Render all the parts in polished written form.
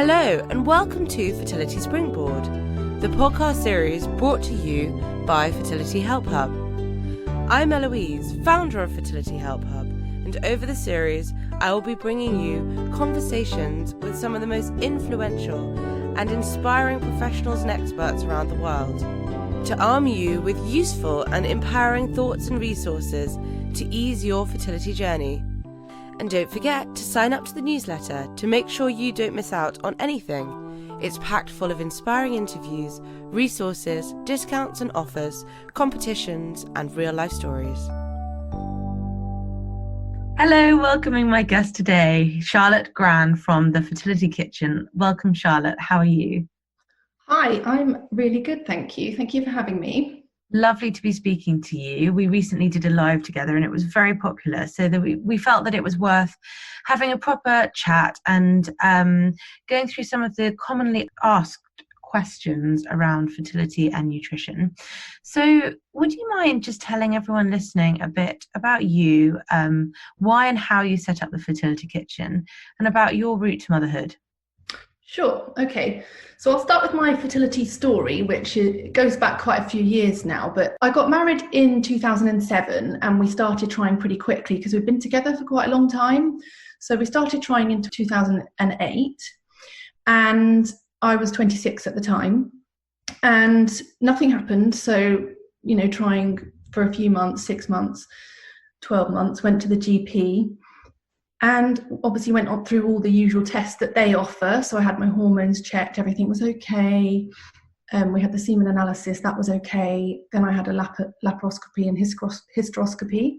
Hello and welcome to Fertility Springboard, the podcast series brought to you by Fertility Help Hub. I'm Eloise, founder of Fertility Help Hub, and over the series I will be bringing you conversations with some of the most influential and inspiring professionals and experts around the world to arm you with useful and empowering thoughts and resources to ease your fertility journey. And don't forget to sign up to the newsletter to make sure you don't miss out on anything. It's packed full of inspiring interviews, resources, discounts and offers, competitions and real-life stories. Hello, welcoming my guest today, Charlotte Gran from the Fertility Kitchen. Welcome, Charlotte. How are you? Hi, I'm really good, thank you. Thank you for having me. Lovely to be speaking to you. We recently did a live together and it was very popular, so that we felt that it was worth having a proper chat and going through some of the commonly asked questions around fertility and nutrition. So would you mind just telling everyone listening a bit about you, why and how you set up the Fertility Kitchen, and about your route to motherhood? Sure, okay. So I'll start with my fertility story, which goes back quite a few years now, but I got married in 2007 and we started trying pretty quickly because we've been together for quite a long time. So we started trying in 2008 and I was 26 at the time and nothing happened. So, trying for a few months, 6 months, 12 months, went to the GP. And obviously went on through all the usual tests that they offer. So I had my hormones checked, everything was okay. We had the semen analysis, that was okay. Then I had a laparoscopy and hysteroscopy,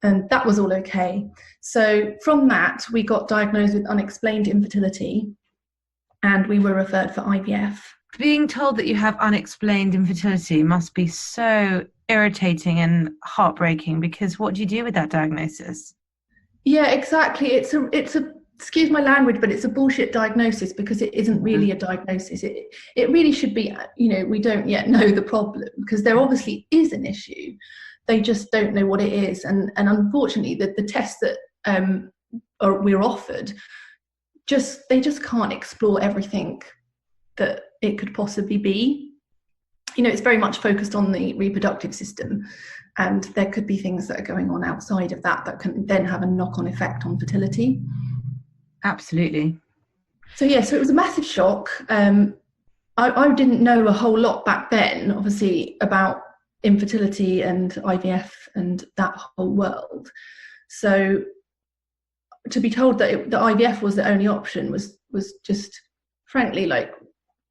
and that was all okay. So from that, we got diagnosed with unexplained infertility, and we were referred for IVF. Being told that you have unexplained infertility must be so irritating and heartbreaking, because what do you do with that diagnosis? Yeah, exactly. It's a excuse my language, but it's a bullshit diagnosis because it isn't really a diagnosis. It really should be, we don't yet know the problem because there obviously is an issue. They just don't know what it is. And unfortunately, the tests that we're offered, they just can't explore everything that it could possibly be. It's very much focused on the reproductive system. And there could be things that are going on outside of that can then have a knock-on effect on fertility. Absolutely. So it was a massive shock. I didn't know a whole lot back then, obviously, about infertility and IVF and that whole world. So to be told that the IVF was the only option was just, frankly,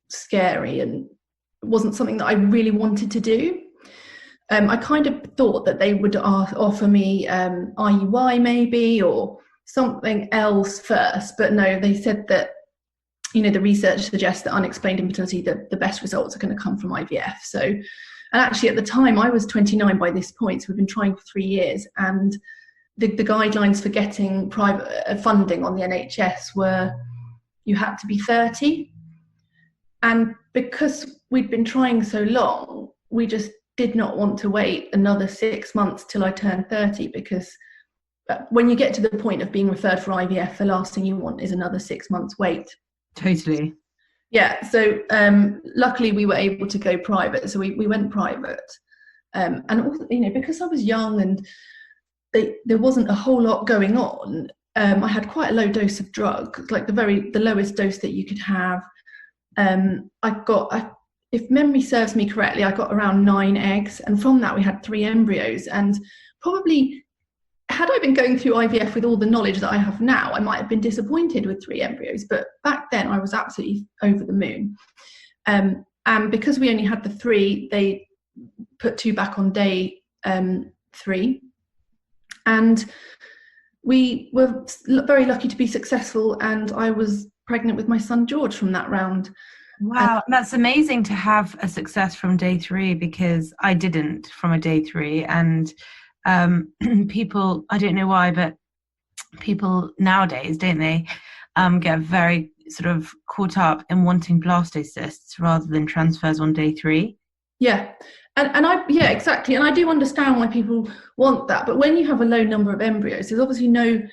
scary, and it wasn't something that I really wanted to do. I kind of thought that they would offer me IUI maybe or something else first, but no, they said that, the research suggests that unexplained infertility, the best results are going to come from IVF. So, and actually at the time I was 29 by this point, so we've been trying for 3 years, and the guidelines for getting private funding on the NHS were you had to be 30. And because we'd been trying so long, we just did not want to wait another 6 months till I turned 30, because when you get to the point of being referred for IVF, the last thing you want is another 6 months wait. Totally. Yeah. So luckily we were able to go private. So we went private. And also, because I was young and there wasn't a whole lot going on, I had quite a low dose of drug, like the lowest dose that you could have. If memory serves me correctly, I got around 9 eggs, and from that we had 3 embryos. And probably, had I been going through IVF with all the knowledge that I have now, I might have been disappointed with 3 embryos. But back then, I was absolutely over the moon. And because we only had the 3, they put 2 back on day 3, and we were very lucky to be successful. And I was pregnant with my son George from that round. Wow, that's amazing to have a success from day 3, because I didn't from a day 3. And people, I don't know why, but people nowadays, don't they, get very sort of caught up in wanting blastocysts rather than transfers on day 3. Yeah. Yeah, exactly. And I do understand why people want that. But when you have a low number of embryos, there's obviously no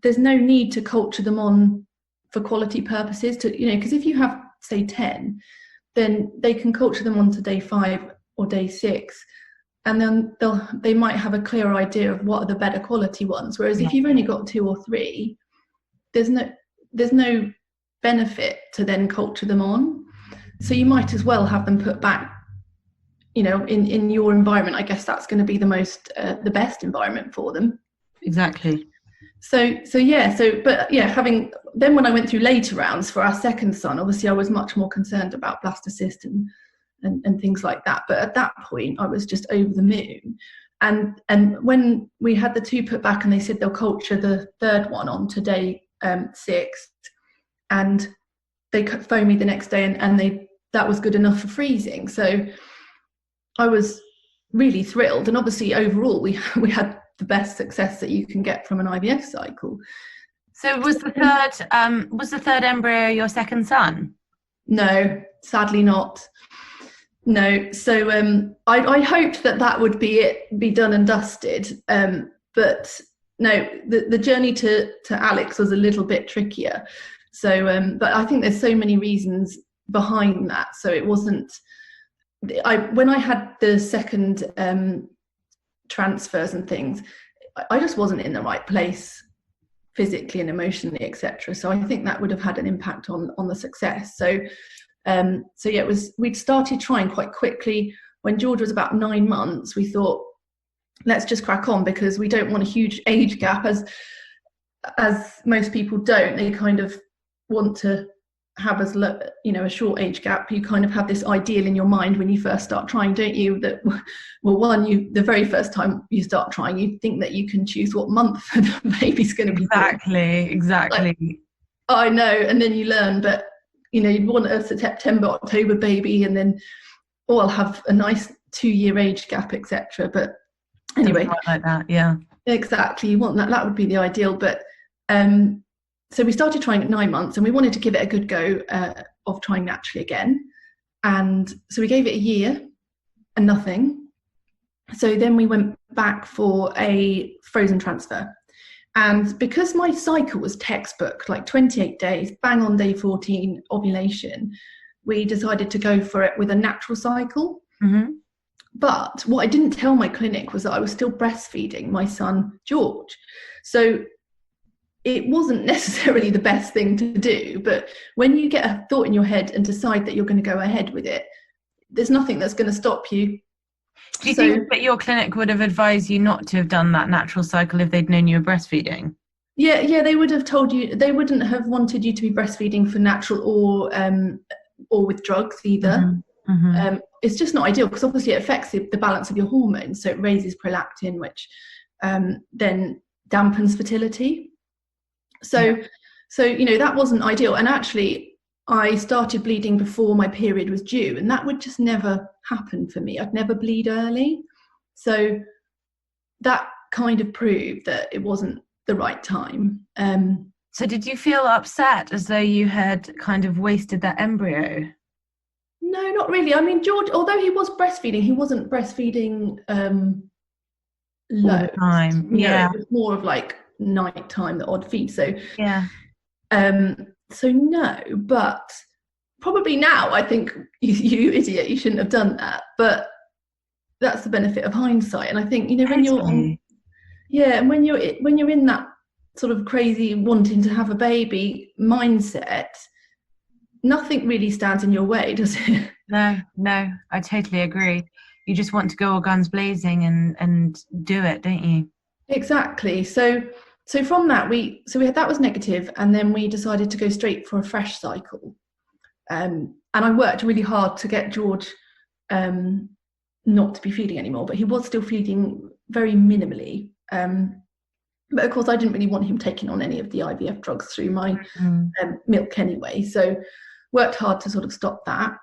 need to culture them on for quality purposes to, because if you have, say, 10, then they can culture them onto day 5 or day 6, and then they might have a clear idea of what are the better quality ones. Whereas if you've only got 2 or 3, there's no benefit to then culture them on. So you might as well have them put back, in your environment. I guess that's going to be the best environment for them. Exactly. Having then, when I went through later rounds for our second son, obviously I was much more concerned about blastocyst and things like that. But at that point, I was just over the moon. And when we had the 2 put back, and they said they'll culture the third one on to day 6, and they phoned me the next day, and that was good enough for freezing. So I was really thrilled, and obviously overall we had the best success that you can get from an IVF cycle. So was the third embryo your second son? No, sadly not. No. So I hoped that would be it, be done and dusted. But no, the journey to Alex was a little bit trickier. So, but I think there's so many reasons behind that. So it wasn't. When I had the second transfers and things, I just wasn't in the right place physically and emotionally, etc. So I think that would have had an impact on the success. We'd started trying quite quickly. When George was about 9 months, we thought, let's just crack on, because we don't want a huge age gap, as most people don't. They kind of want to have a short age gap. You kind of have this ideal in your mind when you first start trying, don't you? That, well, the very first time you start trying, you think that you can choose what month the baby's going to be born. Exactly. I know, and then you learn, but you'd want a September, October baby, and then I'll have a nice 2-year age gap, etc. But anyway, like that, yeah, exactly. You want that. That would be the ideal. But so we started trying at 9 months, and we wanted to give it a good go of trying naturally again. And so we gave it a year and nothing. So then we went back for a frozen transfer. And because my cycle was textbook, like 28 days, bang on day 14, ovulation, we decided to go for it with a natural cycle. Mm-hmm. But what I didn't tell my clinic was that I was still breastfeeding my son, George. So it wasn't necessarily the best thing to do. But when you get a thought in your head and decide that you're going to go ahead with it, there's nothing that's going to stop you. Do you think that your clinic would have advised you not to have done that natural cycle if they'd known you were breastfeeding? Yeah, they would have told you. They wouldn't have wanted you to be breastfeeding for natural or with drugs either. Mm-hmm. Mm-hmm. It's just not ideal, because obviously it affects the balance of your hormones. So it raises prolactin, which then dampens fertility. So that wasn't ideal. And actually, I started bleeding before my period was due, and that would just never happen for me. I'd never bleed early. So that kind of proved that it wasn't the right time. So did you feel upset, as though you had kind of wasted that embryo? No, not really. I mean, George, although he was breastfeeding, he wasn't breastfeeding low. All the time. Yeah. It was more of like night time, the odd feed. So yeah. So no, but probably now I think you idiot, you shouldn't have done that. But that's the benefit of hindsight. And I think, when when you're in that sort of crazy wanting to have a baby mindset, nothing really stands in your way, does it? No, I totally agree. You just want to go all guns blazing and do it, don't you? Exactly. So from that, we had, that was negative, and then we decided to go straight for a fresh cycle. And I worked really hard to get George not to be feeding anymore, but he was still feeding very minimally. But of course, I didn't really want him taking on any of the IVF drugs through my milk anyway. So worked hard to sort of stop that.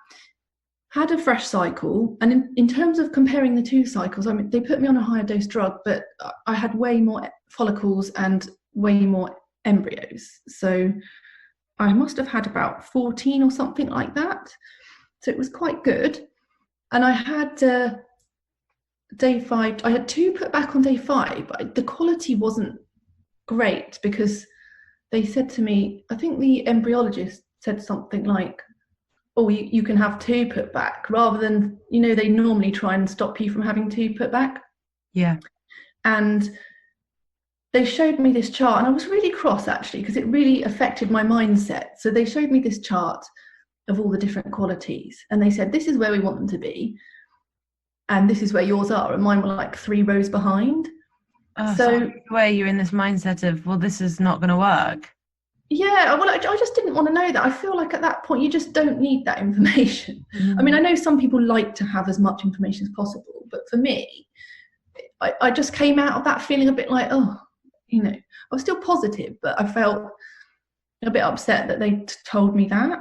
Had a fresh cycle, and in terms of comparing the 2 cycles, I mean, they put me on a higher dose drug, but I had way more follicles and way more embryos. So I must have had about 14 or something like that. So it was quite good. And I had day 5, I had 2 put back on day 5, but the quality wasn't great, because they said to me, I think the embryologist said something like, oh, you can have 2 put back, rather than, they normally try and stop you from having 2 put back. Yeah. And they showed me this chart, and I was really cross actually, because it really affected my mindset. So they showed me this chart of all the different qualities, and they said, this is where we want them to be, and this is where yours are, and mine were like 3 rows behind. So where you're in this mindset of, well, this is not going to work. Yeah, well, I just didn't want to know that. I feel like at that point you just don't need that information. Mm-hmm. I mean, I know some people like to have as much information as possible, but for me, I just came out of that feeling a bit like, I was still positive, but I felt a bit upset that they told me that.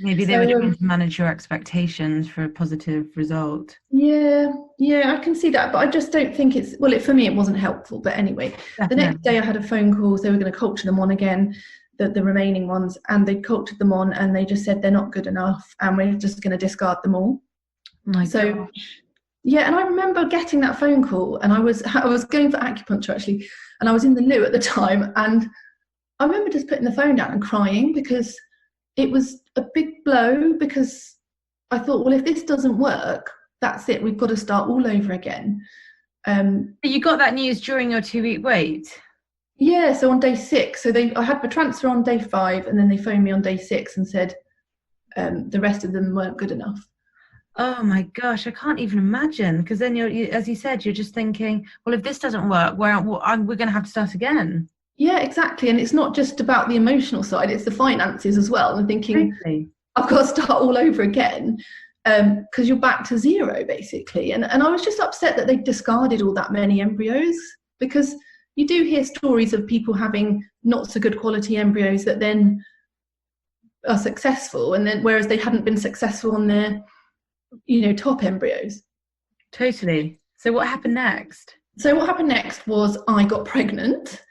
Maybe they were trying to manage your expectations for a positive result. Yeah, I can see that, but I just don't think for me it wasn't helpful. But anyway, Definitely. The next day I had a phone call, so they were going to culture them on again, the remaining ones, and they cultured them on, and they just said they're not good enough, and we're just going to discard them all. Gosh. Yeah, and I remember getting that phone call, and I was going for acupuncture actually, and I was in the loo at the time, and I remember just putting the phone down and crying, because it was a big blow, because I thought, well, if this doesn't work, that's it. We've got to start all over again. You got that news during your 2-week wait? Yeah, so on day 6. So I had the transfer on day 5, and then they phoned me on day 6 and said the rest of them weren't good enough. Oh my gosh, I can't even imagine, because then as you said, you're just thinking, well, if this doesn't work, we're going to have to start again. Yeah, exactly. And it's not just about the emotional side, it's the finances as well. And thinking, totally. I've got to start all over again, because you're back to 0 basically. And I was just upset that they discarded all that many embryos, because you do hear stories of people having not so good quality embryos that then are successful, and then whereas they hadn't been successful on their top embryos. Totally. So what happened next? So what happened next was I got pregnant.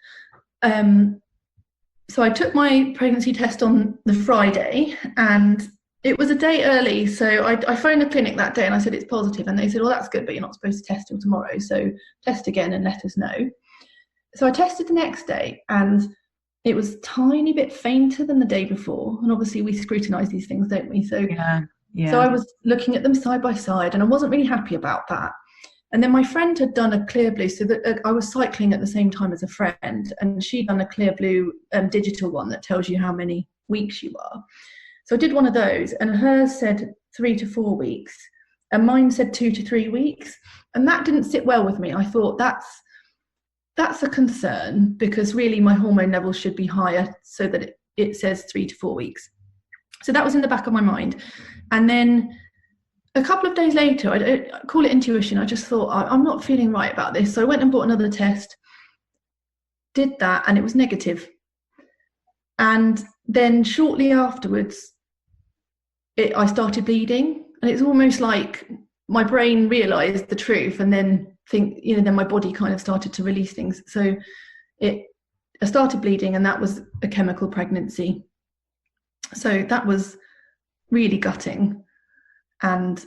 So I took my pregnancy test on the Friday, and it was a day early. So I phoned the clinic that day and I said, it's positive. And they said, well, that's good, but you're not supposed to test till tomorrow. So test again and let us know. So I tested the next day, and it was a tiny bit fainter than the day before. And obviously we scrutinise these things, don't we? So, So I was looking at them side by side, and I wasn't really happy about that. And then my friend had done a clear blue, so that I was cycling at the same time as a friend, and she'd done a clear blue digital one that tells you how many weeks you are. So I did one of those, and hers said 3 to 4 weeks, and mine said 2 to 3 weeks. And that didn't sit well with me. I thought that's a concern, because really my hormone levels should be higher, so that it says 3 to 4 weeks. So that was in the back of my mind. And then a couple of days later, I call it intuition, I just thought, I'm not feeling right about this. So I went and bought another test, did that, and it was negative. And then shortly afterwards, I started bleeding. And it's almost like my brain realised the truth, and then then my body kind of started to release things. So I started bleeding, and that was a chemical pregnancy. So that was really gutting, and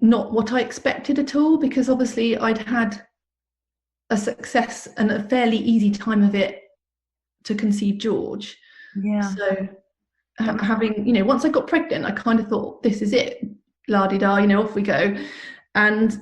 not what I expected at all, because obviously I'd had a success and a fairly easy time of it to conceive George. Yeah. So having, once I got pregnant, I kind of thought, this is it, la-di-da, off we go. And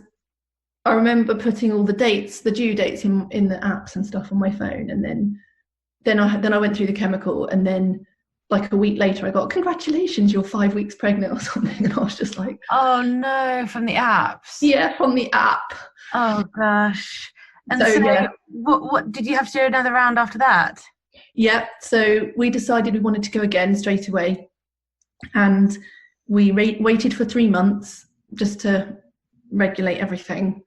I remember putting all the dates, the due dates in the apps and stuff on my phone. And then I went through the chemical, and then like a week later I got, congratulations, you're 5 weeks pregnant or something. And I was just like, oh no, from the apps? Yeah, from the app. Oh gosh. And so what did you have to do another round after that? Yeah, so we decided we wanted to go again straight away, and we waited for 3 months just to regulate everything.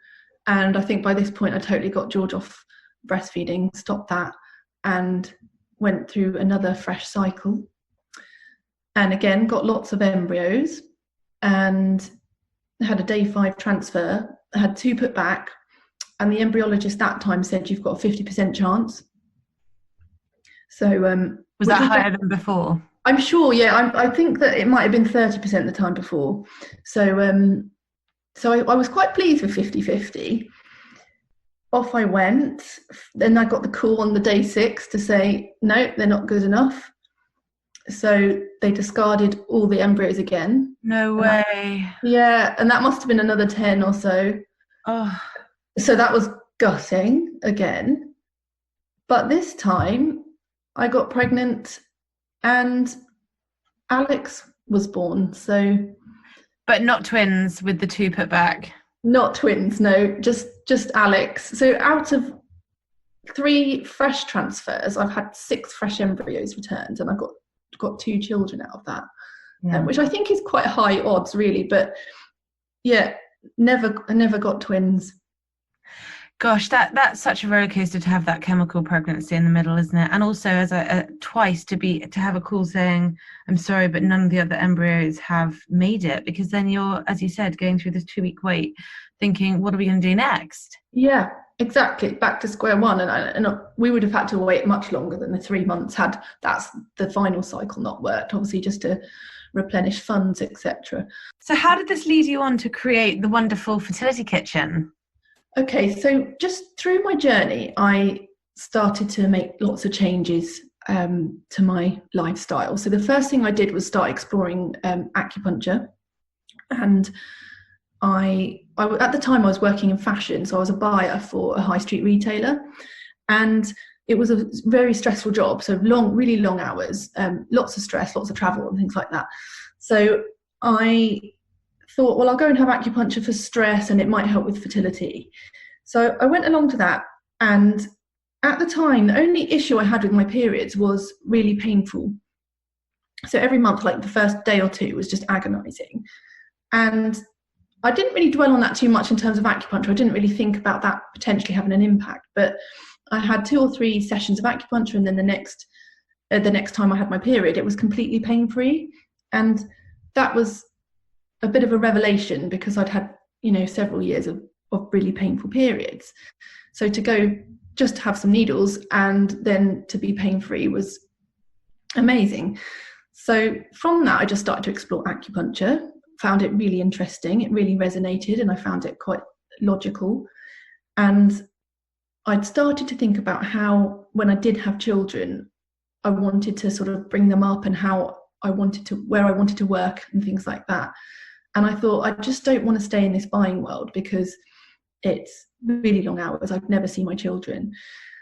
And I think by this point I totally got George off breastfeeding, stopped that, and went through another fresh cycle. And again, got lots of embryos, and had a day 5 transfer. I had 2 put back, and the embryologist that time said you've got a 50% chance. So was that higher than before? I'm sure, yeah. I think that it might have been 30% the time before. So I was quite pleased with 50-50. off I went. Then I got the call on the day 6 to say, no, they're not good enough. So they discarded all the embryos again. No way. And that must have been another 10 or so. Oh. So that was gutting again. But this time I got pregnant and Alex was born. So, but not twins with the 2 put back. Not twins, no, just Alex. So out of 3 fresh transfers, I've had 6 fresh embryos returned, and I've got 2 children out of that, which I think is quite high odds, really. But yeah, never got twins. Gosh, that's such a roller coaster to have that chemical pregnancy in the middle, isn't it? And also, as twice to have a call saying, "I'm sorry, but none of the other embryos have made it," because then you're, as you said, going through this 2-week wait, thinking, "What are we going to do next?" Yeah, exactly. Back to square one, and we would have had to wait much longer than the 3 months had that's the final cycle not worked. Obviously, just to replenish funds, etc. So, how did this lead you on to create the wonderful fertility kitchen? Okay, so just through my journey, I started to make lots of changes to my lifestyle. So the first thing I did was start exploring acupuncture, and I at the time I was working in fashion, so I was a buyer for a high street retailer, and it was a very stressful job. So really long hours, lots of stress, lots of travel, and things like that. So I thought, well, I'll go and have acupuncture for stress and it might help with fertility. So I went along to that, and at the time the only issue I had with my periods was really painful. So every month, like the first day or 2 was just agonizing, and I didn't really dwell on that too much in terms of acupuncture. I didn't really think about that potentially having an impact, but I had 2 or 3 sessions of acupuncture, and then the next time I had my period, it was completely pain-free, and that was a bit of a revelation because I'd had, several years of really painful periods. So to go just to have some needles and then to be pain-free was amazing. So from that, I just started to explore acupuncture, found it really interesting. It really resonated, and I found it quite logical. And I'd started to think about how, when I did have children, I wanted to sort of bring them up and where I wanted to work and things like that. And I thought, I just don't want to stay in this buying world because it's really long hours. I'd never see my children.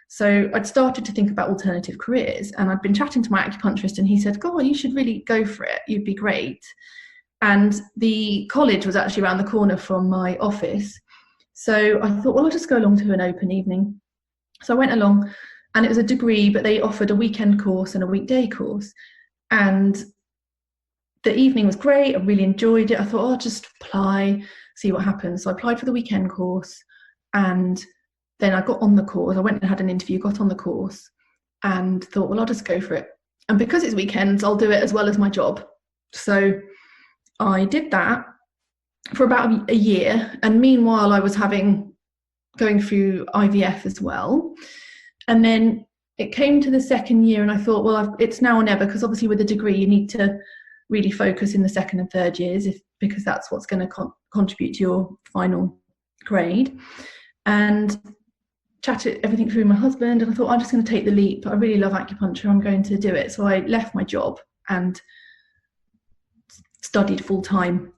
So I'd started to think about alternative careers, and I'd been chatting to my acupuncturist, and he said, "God, you should really go for it. You'd be great." And the college was actually around the corner from my office. So I thought, well, I'll just go along to an open evening. So I went along, and it was a degree, but they offered a weekend course and a weekday course. And the evening was great. I really enjoyed it. I thought, I'll just apply, see what happens. So I applied for the weekend course, and then I got on the course. I went and had an interview, got on the course, and thought, well, I'll just go for it. And because it's weekends, I'll do it as well as my job. So I did that for about a year. And meanwhile, I was going through IVF as well. And then it came to the second year, and I thought, well, it's now or never, because obviously with a degree, you need to really focus in the second and third years because that's what's going to contribute to your final grade. And chatted everything through my husband, and I thought, I'm just going to take the leap. I really love acupuncture. I'm going to do it. So I left my job and studied full time.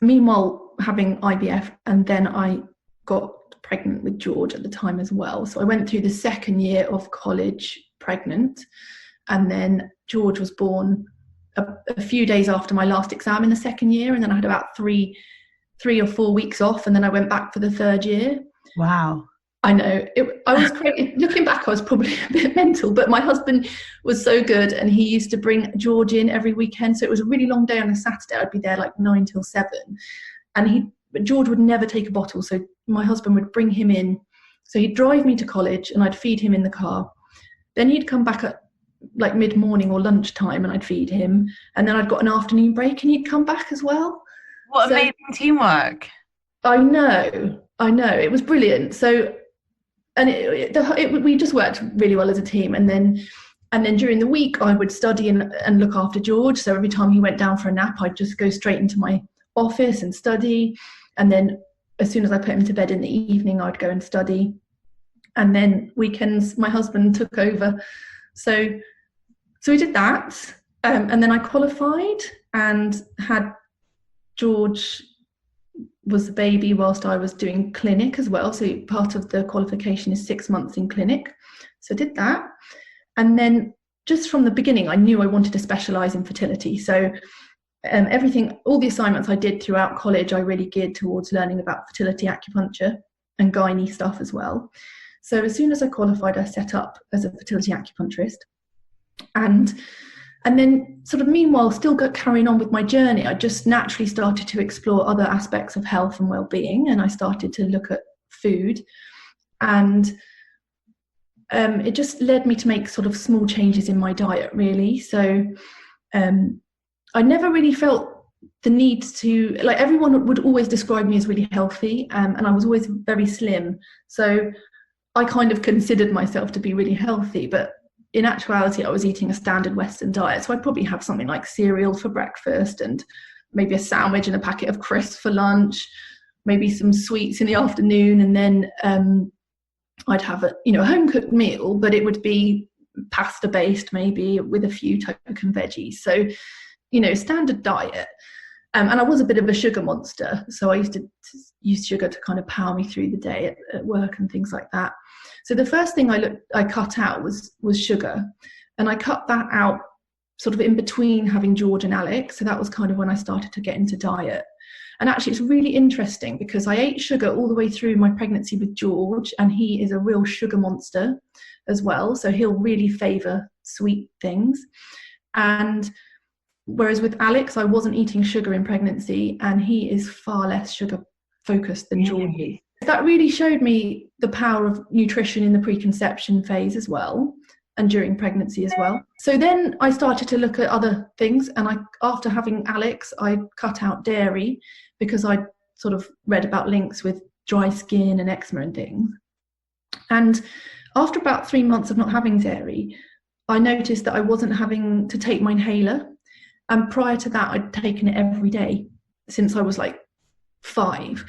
Meanwhile, having IVF, and then I got pregnant with George at the time as well. So I went through the second year of college pregnant, and then George was born a few days after my last exam in the second year, and then I had about three or 4 weeks off, and then I went back for the third year. Wow. I know. I was crazy. Looking back, I was probably a bit mental, but my husband was so good, and he used to bring George in every weekend. So it was a really long day on a Saturday. I'd be there like 9 till 7, and George would never take a bottle. So my husband would bring him in. So he'd drive me to college, and I'd feed him in the car. Then he'd come back at like mid-morning or lunchtime, and I'd feed him. And then I'd got an afternoon break, and he'd come back as well. What amazing teamwork. I know. It was brilliant. So, and we just worked really well as a team. And then during the week, I would study and look after George. So every time he went down for a nap, I'd just go straight into my office and study. And then as soon as I put him to bed in the evening, I'd go and study. And then weekends, my husband took over. So we did that. And then I qualified and had George was the baby whilst I was doing clinic as well. So part of the qualification is 6 months in clinic. So I did that. And then just from the beginning, I knew I wanted to specialise in fertility. So everything, all the assignments I did throughout college, I really geared towards learning about fertility acupuncture and gynae stuff as well. So as soon as I qualified, I set up as a fertility acupuncturist. And then sort of meanwhile, still carrying on with my journey, I just naturally started to explore other aspects of health and well-being. And I started to look at food. And it just led me to make sort of small changes in my diet, really. So I never really felt the need to, like, everyone would always describe me as really healthy, and I was always very slim. So I kind of considered myself to be really healthy, but in actuality, I was eating a standard Western diet. So I'd probably have something like cereal for breakfast and maybe a sandwich and a packet of crisps for lunch, maybe some sweets in the afternoon. And then I'd have a home cooked meal, but it would be pasta based, maybe with a few token veggies. So, standard diet. And I was a bit of a sugar monster. So I used to use sugar to kind of power me through the day at work and things like that. So the first thing I cut out was sugar. And I cut that out sort of in between having George and Alex. So that was kind of when I started to get into diet. And actually, it's really interesting because I ate sugar all the way through my pregnancy with George, and he is a real sugar monster as well. So he'll really favour sweet things. And whereas with Alex, I wasn't eating sugar in pregnancy, and he is far less sugar focused than George is. That really showed me the power of nutrition in the preconception phase as well, and during pregnancy as well. So then I started to look at other things, and after having Alex, I cut out dairy because I sort of read about links with dry skin and eczema and things. And after about 3 months of not having dairy, I noticed that I wasn't having to take my inhaler. And prior to that, I'd taken it every day since I was like 5.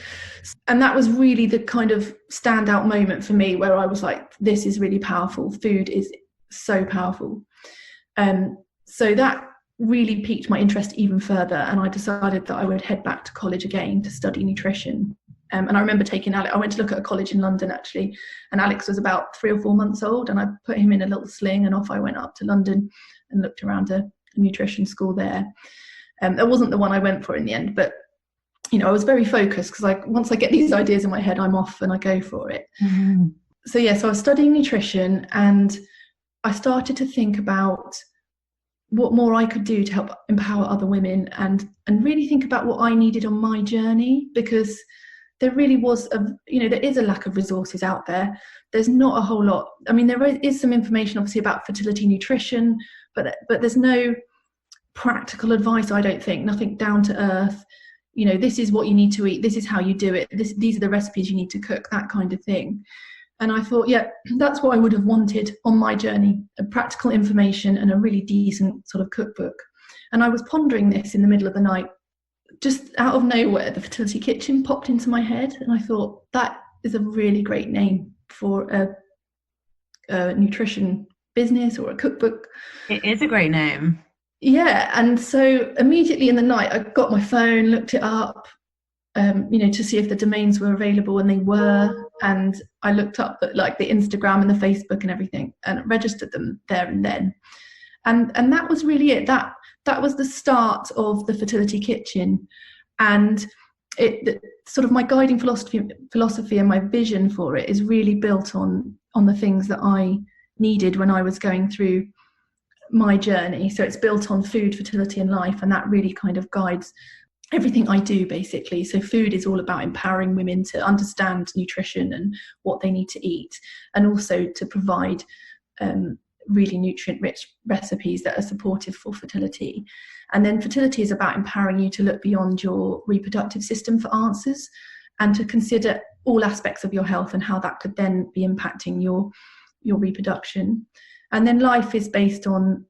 And that was really the kind of standout moment for me where I was like, this is really powerful. Food is so powerful. So that really piqued my interest even further. And I decided that I would head back to college again to study nutrition. And I remember taking Alex, I went to look at a college in London actually, and Alex was about 3 or 4 months old, and I put him in a little sling and off I went up to London and looked around a nutrition school there. That wasn't the one I went for in the end, but I was very focused because once I get these ideas in my head, I'm off and I go for it. Mm-hmm. So I was studying nutrition, and I started to think about what more I could do to help empower other women, and really think about what I needed on my journey, because there really was there is a lack of resources out there. There's not a whole lot. I mean, there is some information obviously about fertility nutrition, but there's no practical advice, I don't think, nothing down to earth. This is what you need to eat, this is how you do it, these are the recipes you need to cook, that kind of thing. And I thought, yeah, that's what I would have wanted on my journey, a practical information and a really decent sort of cookbook. And I was pondering this in the middle of the night. Just out of nowhere, the Fertility Kitchen popped into my head, and I thought that is a really great name for a nutrition business or a cookbook. It is a great name. Yeah, and so immediately in the night, I got my phone, looked it up, to see if the domains were available, and they were. And I looked up the Instagram and the Facebook and everything, and registered them there and then. And that was really it. That was the start of the Fertility Kitchen, and sort of my guiding philosophy and my vision for it is really built on the things that I needed when I was going through my journey. So it's built on food, fertility and life, and that really kind of guides everything I do basically. So food is all about empowering women to understand nutrition and what they need to eat, and also to provide really nutrient rich recipes that are supportive for fertility. And then fertility is about empowering you to look beyond your reproductive system for answers, and to consider all aspects of your health and how that could then be impacting your reproduction. And then life is based on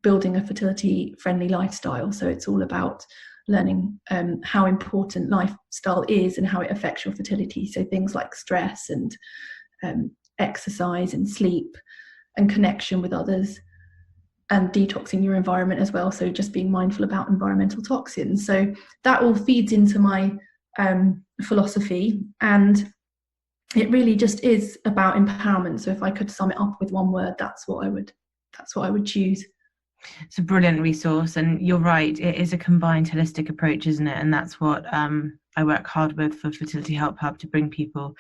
building a fertility friendly lifestyle. So it's all about learning how important lifestyle is and how it affects your fertility. So things like stress and exercise and sleep and connection with others, and detoxing your environment as well. So just being mindful about environmental toxins. So that all feeds into my philosophy, and it really just is about empowerment. So if I could sum it up with one word, that's what I would choose. It's a brilliant resource, and you're right, it is a combined holistic approach, isn't it? And that's what I work hard with for Fertility Help Hub, to bring people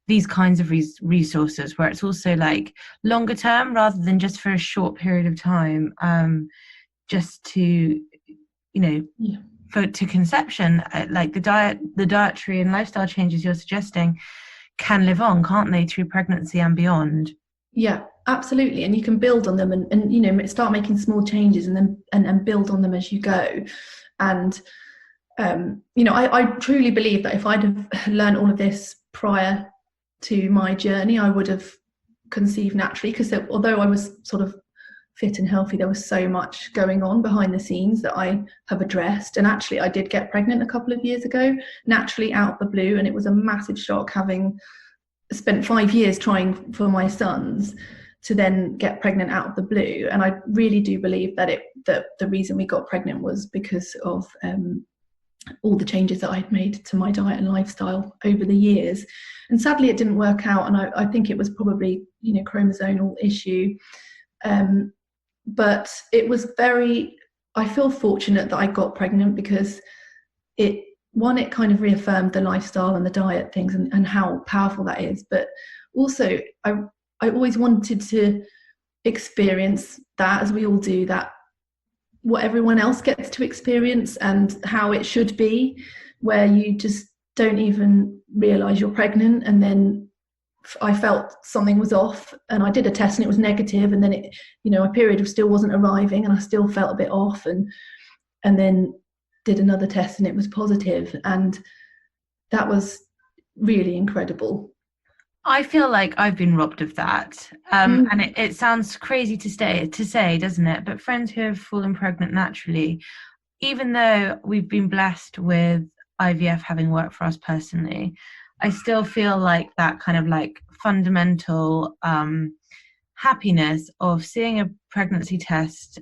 these kinds of resources where it's also like longer term rather than just for a short period of time, just to, to conception, like the dietary and lifestyle changes you're suggesting can live on, can't they, through pregnancy and beyond? Yeah, absolutely. And you can build on them and start making small changes and then and build on them as you go. And I truly believe that if I'd have learned all of this prior to my journey, I would have conceived naturally, because although I was sort of fit and healthy, there was so much going on behind the scenes that I have addressed. And actually I did get pregnant a couple of years ago, naturally, out of the blue, and it was a massive shock, having spent 5 years trying for my sons, to then get pregnant out of the blue. And I really do believe that the reason we got pregnant was because of all the changes that I'd made to my diet and lifestyle over the years. And sadly it didn't work out, and I think it was probably chromosomal issue, but it was I feel fortunate that I got pregnant, because it kind of reaffirmed the lifestyle and the diet things and how powerful that is. But also I always wanted to experience that, as we all do, that what everyone else gets to experience, and how it should be, where you just don't even realize you're pregnant. And then I felt something was off, and I did a test and it was negative, and then a period still wasn't arriving and I still felt a bit off, and then did another test and it was positive, and that was really incredible. I feel like I've been robbed of that, and it sounds crazy to say, doesn't it? But friends who have fallen pregnant naturally, even though we've been blessed with IVF having worked for us personally, I still feel like that kind of like fundamental happiness of seeing a pregnancy test,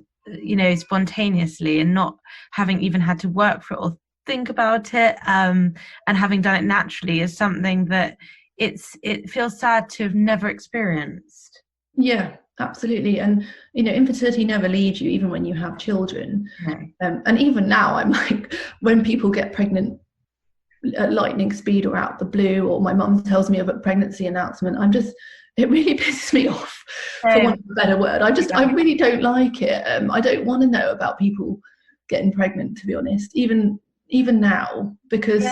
spontaneously, and not having even had to work for it or think about it, and having done it naturally, is something that it feels sad to have never experienced. Yeah, absolutely. And infertility never leaves you, even when you have children. No. And even now, I'm like, when people get pregnant at lightning speed or out of the blue, or my mum tells me of a pregnancy announcement, it really pisses me off, for want of a better word. I really don't like it. I don't want to know about people getting pregnant, to be honest, even now, because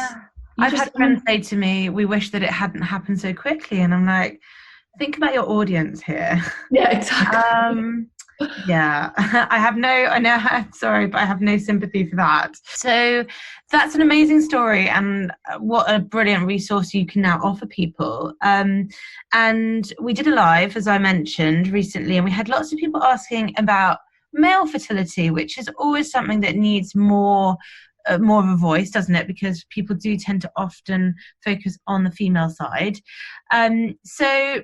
I've had friends say to me, we wish that it hadn't happened so quickly, and I'm like, think about your audience here. Yeah, exactly. I have no sympathy for that. So that's an amazing story, and what a brilliant resource you can now offer people. And we did a live, as I mentioned, recently, and we had lots of people asking about male fertility, which is always something that needs more of a voice, doesn't it? Because people do tend to often focus on the female side. So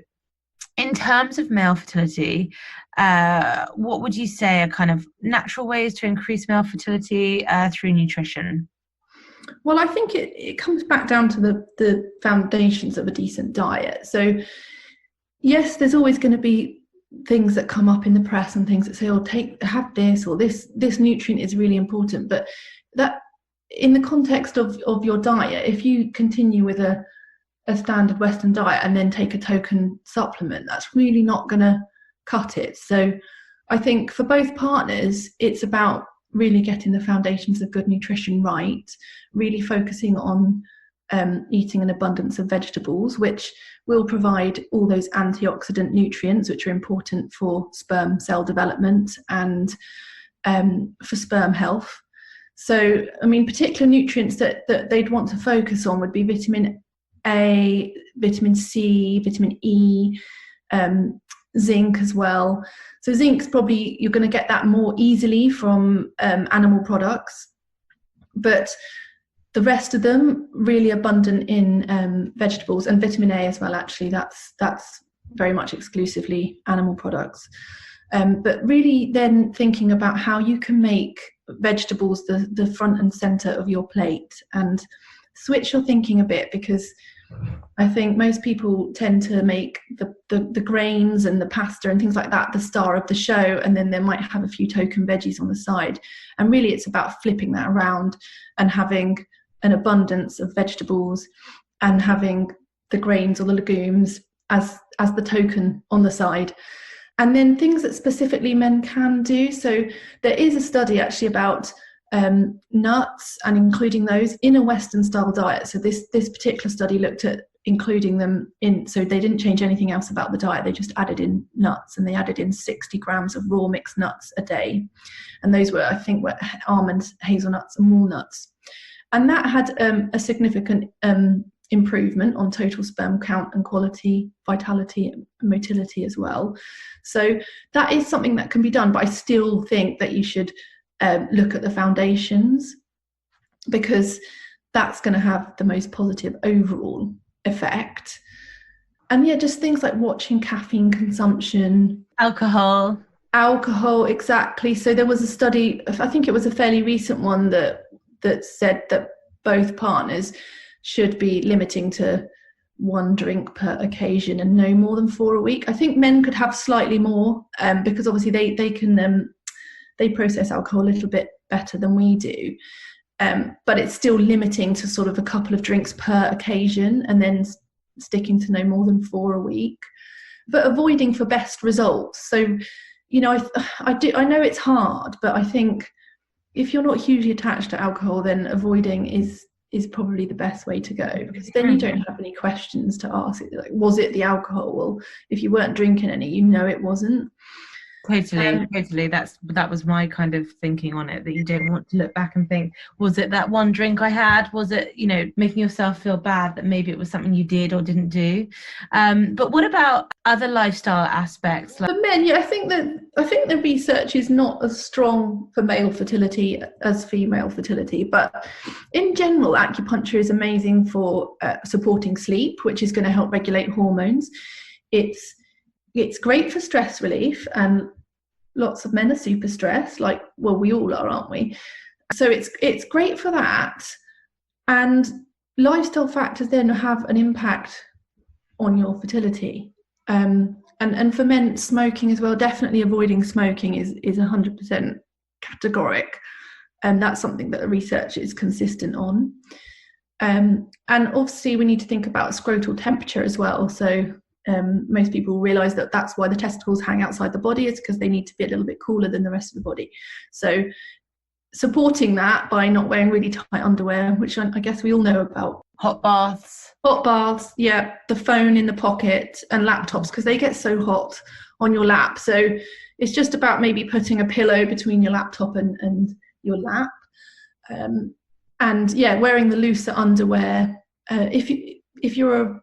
in terms of male fertility, what would you say are kind of natural ways to increase male fertility through nutrition? Well, I think it comes back down to the foundations of a decent diet. So yes, there's always going to be things that come up in the press and things that say, have this, or this nutrient is really important. But that, in the context of your diet, if you continue with a standard Western diet and then take a token supplement, that's really not going to cut it. So I think for both partners, it's about really getting the foundations of good nutrition right, really focusing on eating an abundance of vegetables, which will provide all those antioxidant nutrients which are important for sperm cell development and for sperm health. So, I mean, particular nutrients that they'd want to focus on would be vitamin A, vitamin C, vitamin E, zinc as well. So zinc's probably, you're going to get that more easily from animal products, but the rest of them really abundant in vegetables, and vitamin A as well. Actually, that's very much exclusively animal products. But really then thinking about how you can make vegetables the front and center of your plate, and switch your thinking a bit, because I think most people tend to make the grains and the pasta and things like that the star of the show, and then they might have a few token veggies on the side. And really it's about flipping that around and having an abundance of vegetables and having the grains or the legumes as the token on the side. And then things that specifically men can do. So there is a study actually about nuts and including those in a Western style diet. So this particular study looked at including them in, so they didn't change anything else about the diet, they just added in nuts, and they added in 60 grams of raw mixed nuts a day. And those were, I think, were almonds, hazelnuts and walnuts. And that had a significant improvement on total sperm count and quality, vitality and motility as well. So that is something that can be done, but I still think that you should look at the foundations, because that's going to have the most positive overall effect. And yeah, just things like watching caffeine consumption, alcohol, exactly. So there was a study, I think it was a fairly recent one, that said that both partners should be limiting to 1 drink per occasion and no more than 4 a week. I think men could have slightly more, because obviously they can they process alcohol a little bit better than we do, but it's still limiting to sort of a couple of drinks per occasion, and then sticking to no more than 4 a week, but avoiding for best results. So, you know, I know it's hard, but I think if you're not hugely attached to alcohol, then avoiding is probably the best way to go, because then you don't have any questions to ask. Like, was it the alcohol? Well, if you weren't drinking any, you know it wasn't. Totally. That was my kind of thinking on it, that you don't want to look back and think, was it that 1 drink I had? Was it, you know, making yourself feel bad that maybe it was something you did or didn't do? But what about other lifestyle aspects? For men, yeah, I think the research is not as strong for male fertility as female fertility, but in general, acupuncture is amazing for supporting sleep, which is going to help regulate hormones. It's great for stress relief, and lots of men are super stressed, like, well, we all are, aren't we? So it's great for that. And lifestyle factors then have an impact on your fertility. And for men, smoking as well, definitely avoiding smoking is 100% categoric. And that's something that the research is consistent on. And obviously we need to think about scrotal temperature as well. So most people realise that that's why the testicles hang outside the body, is because they need to be a little bit cooler than the rest of the body. So supporting that by not wearing really tight underwear, which I guess we all know about. Hot baths, yeah, the phone in the pocket, and laptops, because they get so hot on your lap. So it's just about maybe putting a pillow between your laptop and your lap. And yeah, wearing the looser underwear. If you're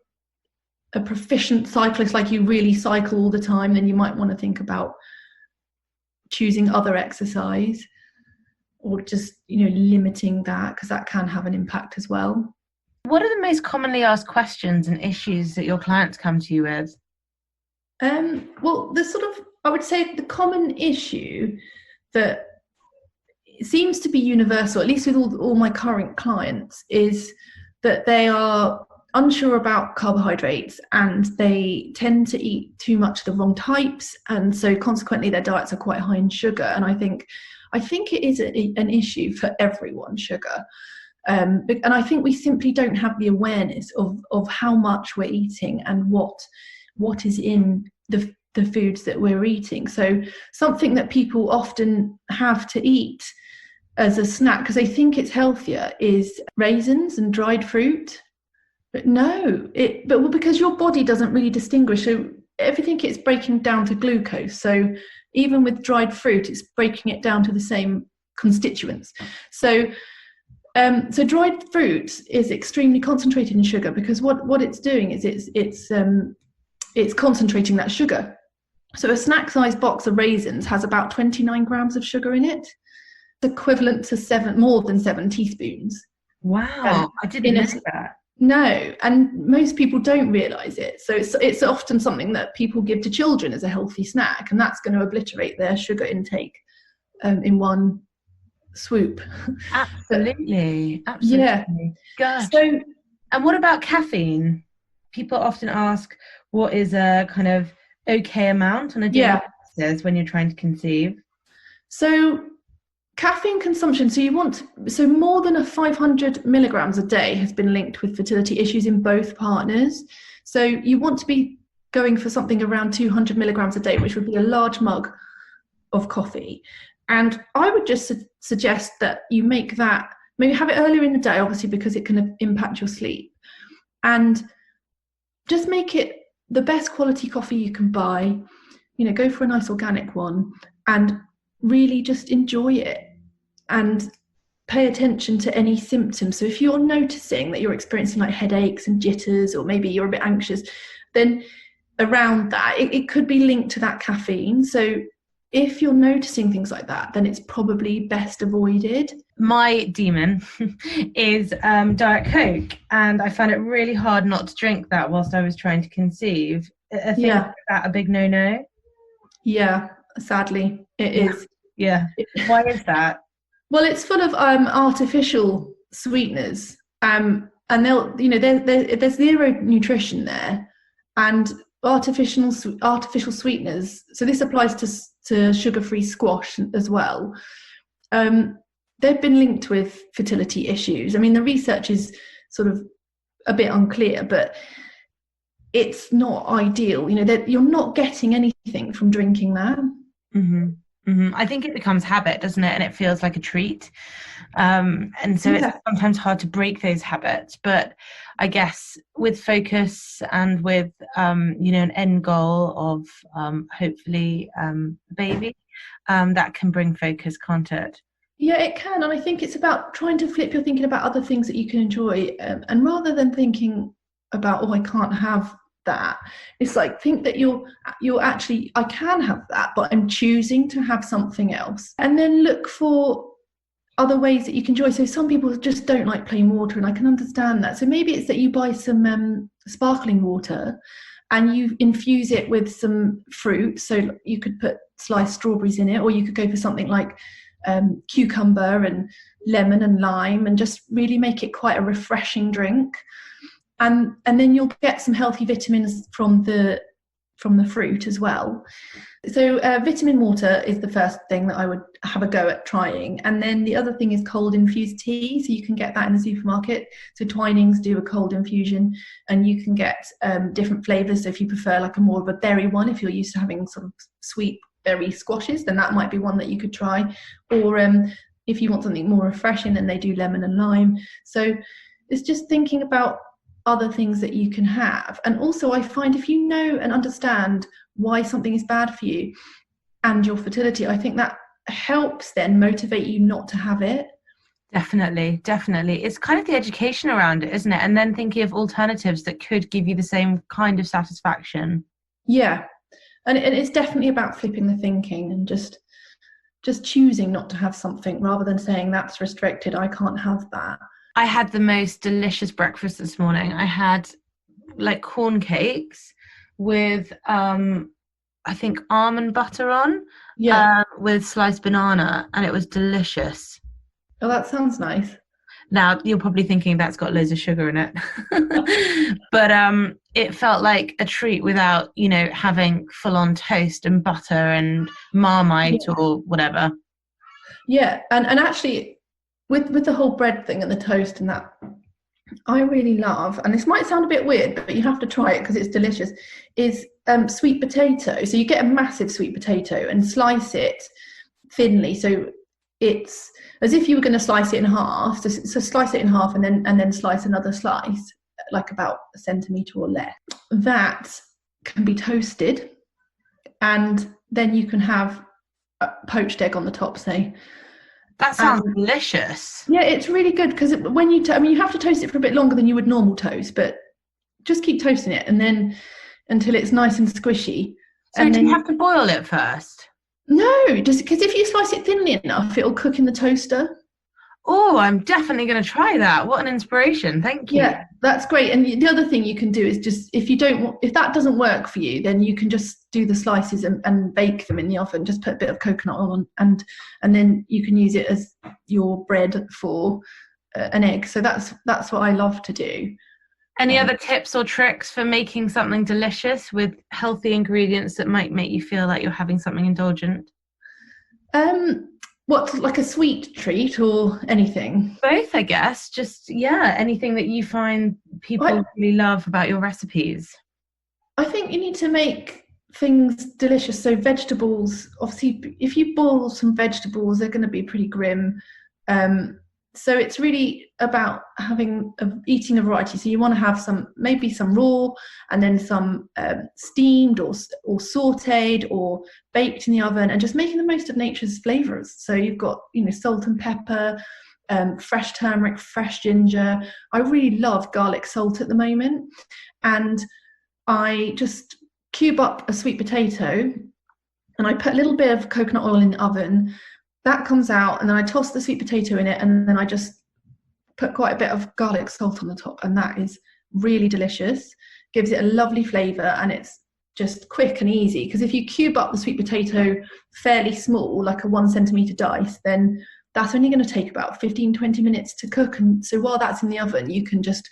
a proficient cyclist, like you really cycle all the time, then you might want to think about choosing other exercise, or just, you know, limiting that, because that can have an impact as well. What are the most commonly asked questions and issues that your clients come to you with? Well, I would say the common issue that seems to be universal, at least with all my current clients, is that they are unsure about carbohydrates, and they tend to eat too much of the wrong types, and so consequently their diets are quite high in sugar. And I think it is an issue for everyone, sugar. And I think we simply don't have the awareness of how much we're eating and what is in the foods that we're eating. So something that people often have to eat as a snack, because they think it's healthier, is raisins and dried fruit. But no, because your body doesn't really distinguish. So everything, it's breaking down to glucose. So even with dried fruit, it's breaking it down to the same constituents. So dried fruit is extremely concentrated in sugar, because what it's doing is it's concentrating that sugar. So a snack-sized box of raisins has about 29 grams of sugar in it, equivalent to more than 7 teaspoons. Wow, I didn't know that. No, and most people don't realise it. So it's often something that people give to children as a healthy snack, and that's going to obliterate their sugar intake in one swoop. Absolutely. Yeah. Gosh. So, and what about caffeine? People often ask, what is a kind of okay amount on a daily basis when you're trying to conceive? So caffeine consumption, so more than 500 milligrams a day has been linked with fertility issues in both partners. So you want to be going for something around 200 milligrams a day, which would be a large mug of coffee. And I would just suggest that you make that, maybe have it earlier in the day, obviously, because it can impact your sleep. And just make it the best quality coffee you can buy. Go for a nice organic one and really just enjoy it and pay attention to any symptoms. So if you're noticing that you're experiencing like headaches and jitters, or maybe you're a bit anxious, then around that, it could be linked to that caffeine. So if you're noticing things like that, then it's probably best avoided. My demon is Diet Coke, and I found it really hard not to drink that whilst I was trying to conceive. I think that a big no-no. Yeah, sadly, it is. Yeah. Why is that? Well, it's full of artificial sweeteners, and there's zero nutrition there, and artificial sweeteners. So this applies to sugar-free squash as well. They've been linked with fertility issues. I mean, the research is sort of a bit unclear, but it's not ideal. You're not getting anything from drinking that. Mm-hmm. Mm-hmm. I think it becomes habit, doesn't it? And it feels like a treat. And so it's sometimes hard to break those habits. But I guess with focus and with, an end goal of hopefully baby, that can bring focus, can't it? Yeah, it can. And I think it's about trying to flip your thinking about other things that you can enjoy. And rather than thinking about, I can't have that, it's like, think that you're actually, I can have that, but I'm choosing to have something else. And then look for other ways that you can enjoy. So some people just don't like plain water, and I can understand that. So maybe it's that you buy some sparkling water and you infuse it with some fruit. So you could put sliced strawberries in it, or you could go for something like cucumber and lemon and lime, and just really make it quite a refreshing drink. And then you'll get some healthy vitamins from the fruit as well. So vitamin water is the first thing that I would have a go at trying. And then the other thing is cold infused tea. So you can get that in the supermarket. So Twinings do a cold infusion, and you can get different flavours. So if you prefer like a more of a berry one, if you're used to having sort of sweet berry squashes, then that might be one that you could try. Or if you want something more refreshing, then they do lemon and lime. So it's just thinking about other things that you can have. And also I find if you know and understand why something is bad for you and your fertility, I think that helps then motivate you not to have it. Definitely. It's kind of the education around it, isn't it? And then thinking of alternatives that could give you the same kind of satisfaction. Yeah. And it's definitely about flipping the thinking and just choosing not to have something, rather than saying that's restricted, I can't have that. I had the most delicious breakfast this morning. I had like corn cakes with I think almond butter on, with sliced banana, and it was delicious. Oh, that sounds nice. Now you're probably thinking that's got loads of sugar in it, but it felt like a treat without, having full-on toast and butter and Marmite or whatever. Yeah, and actually, with the whole bread thing and the toast and that, I really love, and this might sound a bit weird, but you have to try it because it's delicious, is sweet potato. So you get a massive sweet potato and slice it thinly. So it's as if you were going to slice it in half. So slice it in half and then slice another slice, like about a centimetre or less. That can be toasted, and then you can have a poached egg on the top, say. That sounds delicious. Yeah, it's really good because when you you have to toast it for a bit longer than you would normal toast, but just keep toasting it and then until it's nice and squishy. So do you have to boil it first? No, just because if you slice it thinly enough, it'll cook in the toaster. Oh, I'm definitely going to try that. What an inspiration. Thank you. Yeah, that's great. And the other thing you can do is just, if that doesn't work for you, then you can just do the slices and bake them in the oven. Just put a bit of coconut oil on, and then you can use it as your bread for an egg. So that's what I love to do. Any other tips or tricks for making something delicious with healthy ingredients that might make you feel like you're having something indulgent? What, like a sweet treat or anything? Both, I guess. Just, anything that you find people really love about your recipes. I think you need to make things delicious. So vegetables, obviously, if you boil some vegetables, they're going to be pretty grim. So it's really about eating a variety. So you want to have maybe some raw, and then some steamed or sautéed or baked in the oven, and just making the most of nature's flavours. So you've got, salt and pepper, fresh turmeric, fresh ginger. I really love garlic salt at the moment. And I just cube up a sweet potato, and I put a little bit of coconut oil in the oven. That comes out, and then I toss the sweet potato in it, and then I just put quite a bit of garlic salt on the top, and that is really delicious. Gives it a lovely flavour, and it's just quick and easy. Because if you cube up the sweet potato fairly small, like a 1 centimetre dice, then that's only going to take about 15-20 minutes to cook. And so while that's in the oven, you can just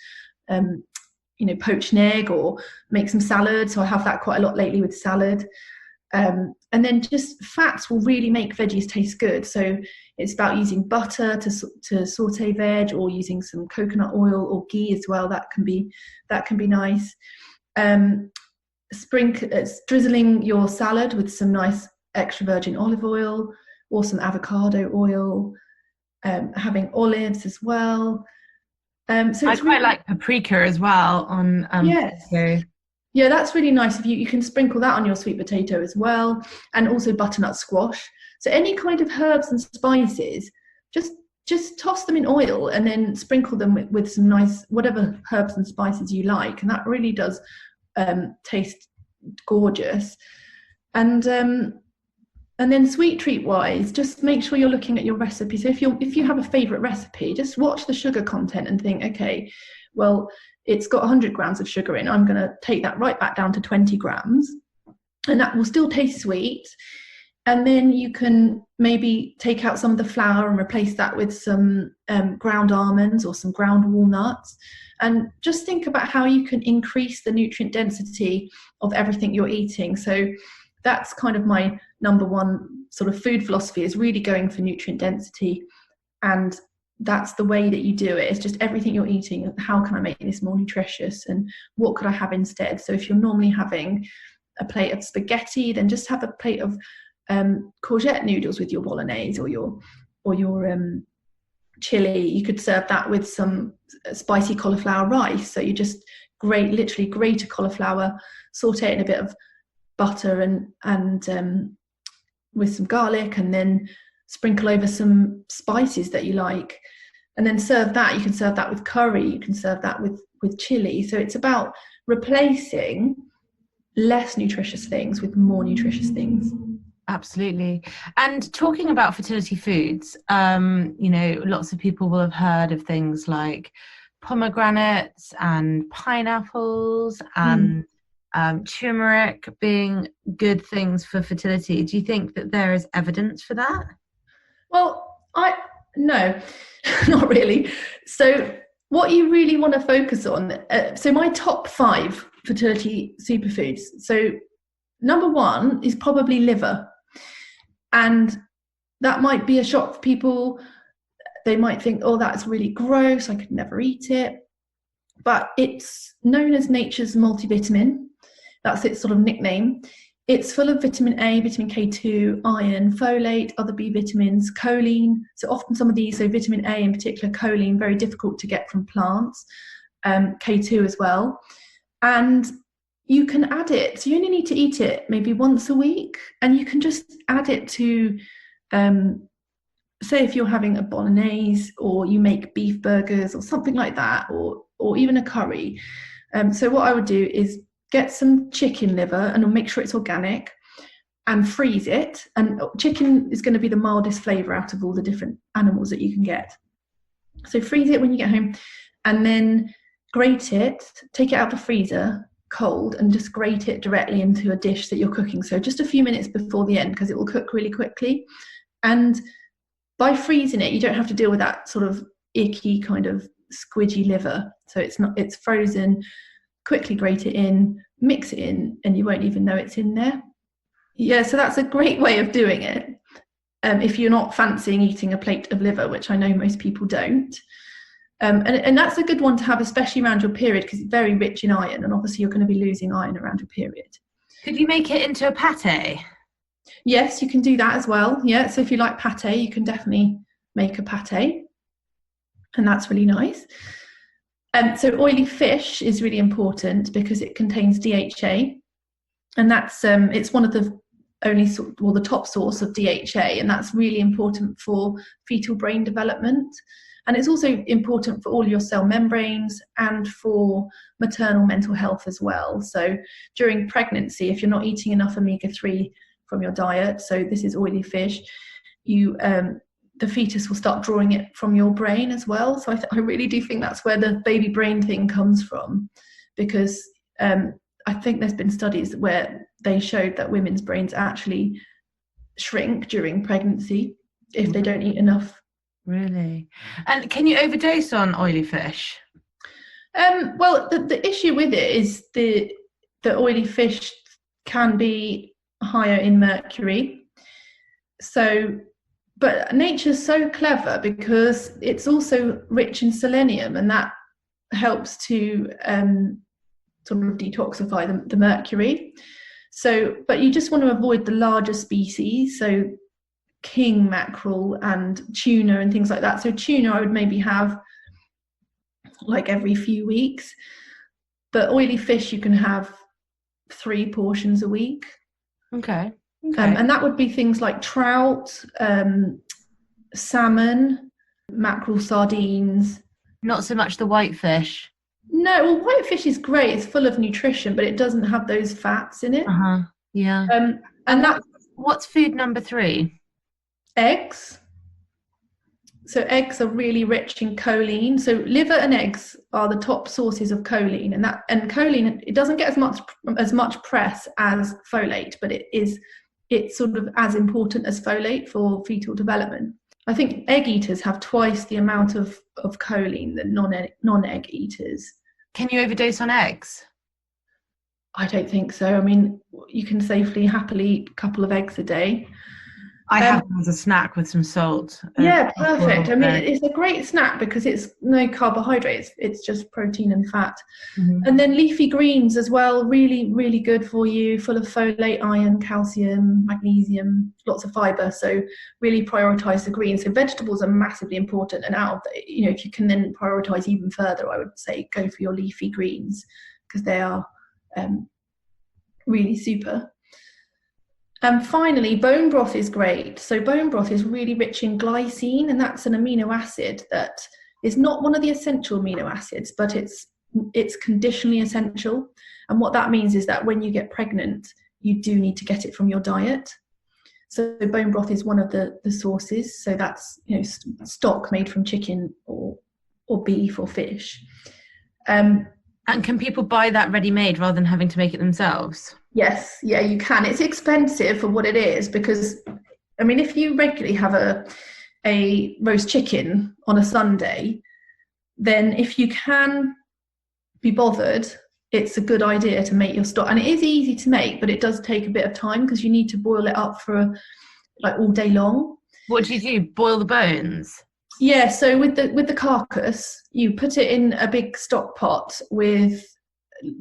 poach an egg or make some salad. So I have that quite a lot lately with salad. And then just fats will really make veggies taste good. So it's about using butter to saute veg, or using some coconut oil or ghee as well. That can be nice. Drizzling your salad with some nice extra virgin olive oil or some avocado oil. Having olives as well. So I quite like paprika as well on yes. potato. Yeah, that's really nice. If you can sprinkle that on your sweet potato as well, and also butternut squash. So any kind of herbs and spices, just toss them in oil and then sprinkle them with some nice, whatever herbs and spices you like, and that really does taste gorgeous. And then sweet treat wise, just make sure you're looking at your recipe. So if you have a favourite recipe, just watch the sugar content and think, okay, well, it's got 100 grams of sugar in. I'm going to take that right back down to 20 grams, and that will still taste sweet. And then you can maybe take out some of the flour and replace that with some ground almonds or some ground walnuts, and just think about how you can increase the nutrient density of everything you're eating. So that's kind of my number one sort of food philosophy, is really going for nutrient density. And that's the way that you do it. It's just everything you're eating, how can I make this more nutritious, and what could I have instead? So if you're normally having a plate of spaghetti, then just have a plate of courgette noodles with your bolognese or your chili. You could serve that with some spicy cauliflower rice. So you just literally grate a cauliflower, saute it in a bit of butter and with some garlic, and then sprinkle over some spices that you like, and then serve that. You can serve that with curry, you can serve that with chili. So it's about replacing less nutritious things with more nutritious things. Absolutely. And talking about fertility foods, lots of people will have heard of things like pomegranates and pineapples and turmeric being good things for fertility. Do you think that there is evidence for that? Well, no, not really. So what you really want to focus on, so my top 5 fertility superfoods. So number 1 is probably liver. And that might be a shock for people. They might think, oh, that's really gross, I could never eat it. But it's known as nature's multivitamin. That's its sort of nickname. It's full of vitamin A, vitamin K2, iron, folate, other B vitamins, choline. So often some of these, so vitamin A in particular, choline, very difficult to get from plants, K2 as well. And you can add it. So you only need to eat it maybe once a week, and you can just add it to, say if you're having a bolognese, or you make beef burgers or something like that, or even a curry. So what I would do is get some chicken liver, and make sure it's organic, and freeze it. And chicken is going to be the mildest flavour out of all the different animals that you can get. So freeze it when you get home, and then grate it, take it out of the freezer cold, and just grate it directly into a dish that you're cooking. So just a few minutes before the end, because it will cook really quickly. And by freezing it, you don't have to deal with that sort of icky kind of squidgy liver. So it's frozen. Quickly grate it in, mix it in, and you won't even know it's in there. Yeah, so that's a great way of doing it. If you're not fancying eating a plate of liver, which I know most people don't. And that's a good one to have, especially around your period, because it's very rich in iron, and obviously you're going to be losing iron around your period. Could you make it into a pate? Yes, you can do that as well. Yeah, so if you like pate, you can definitely make a pate, and that's really nice. So oily fish is really important because it contains DHA, and that's it's one of the the top source of DHA, and that's really important for fetal brain development. And it's also important for all your cell membranes and for maternal mental health as well. So during pregnancy, if you're not eating enough omega-3 from your diet, so this is oily fish, the fetus will start drawing it from your brain as well. So I really do think that's where the baby brain thing comes from, because I think there's been studies where they showed that women's brains actually shrink during pregnancy if they don't eat enough. Really? And can you overdose on oily fish? Well, the issue with it is the oily fish can be higher in mercury. So, but nature's so clever because it's also rich in selenium, and that helps to sort of detoxify the mercury. So, but you just want to avoid the larger species, so king mackerel and tuna and things like that. So tuna I would maybe have like every few weeks, but oily fish you can have 3 portions a week. Okay. And that would be things like trout, salmon, mackerel, sardines. Not so much the whitefish. No, well, whitefish is great. It's full of nutrition, but it doesn't have those fats in it. Yeah. And what's food number 3? Eggs. So eggs are really rich in choline. So liver and eggs are the top sources of choline, and choline, it doesn't get as much press as folate, but it's sort of as important as folate for fetal development. I think egg eaters have twice the amount of choline than non-egg eaters. Can you overdose on eggs? I don't think so. I mean, you can happily eat a couple of eggs a day. I have them as a snack with some salt. Yeah, perfect. I mean, it's a great snack because it's no carbohydrates. It's just protein and fat. Mm-hmm. And then leafy greens as well, really, really good for you, full of folate, iron, calcium, magnesium, lots of fiber. So really prioritize the greens. So vegetables are massively important. And if you can then prioritize even further, I would say go for your leafy greens because they are really super. And finally, bone broth is great. So bone broth is really rich in glycine, and that's an amino acid that is not one of the essential amino acids, but it's conditionally essential. And what that means is that when you get pregnant, you do need to get it from your diet. So bone broth is one of the sources. So that's stock made from chicken or beef or fish. And can people buy that ready-made rather than having to make it themselves? Yes, yeah, you can. It's expensive for what it is because, I mean, if you regularly have a roast chicken on a Sunday, then if you can be bothered, it's a good idea to make your stock. And it is easy to make, but it does take a bit of time because you need to boil it up for like all day long. What do you do? Boil the bones? Yeah, so with the carcass, you put it in a big stock pot with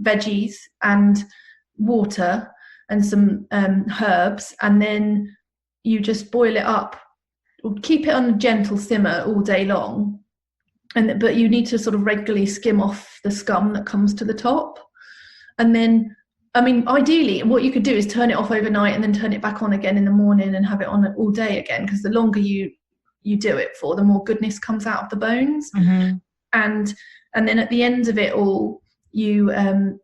veggies and water and some herbs, and then you just boil it up, keep it on a gentle simmer all day long, but you need to sort of regularly skim off the scum that comes to the top. And then, I mean, ideally what you could do is turn it off overnight and then turn it back on again in the morning and have it on all day again, because the longer you do it for, the more goodness comes out of the bones. Mm-hmm. And then at the end of it all, you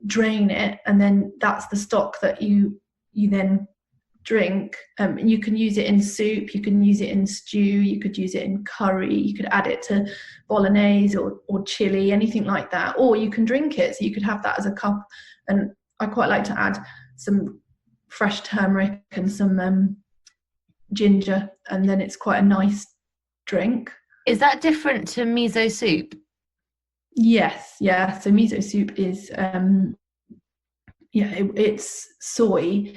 drain it, and then that's the stock that you then drink. You can use it in soup, you can use it in stew, you could use it in curry, you could add it to bolognese or chili, anything like that, or you can drink it. So you could have that as a cup. And I quite like to add some fresh turmeric and some ginger, and then it's quite a nice drink. Is that different to miso soup? Yes, yeah. So miso soup is it's soy,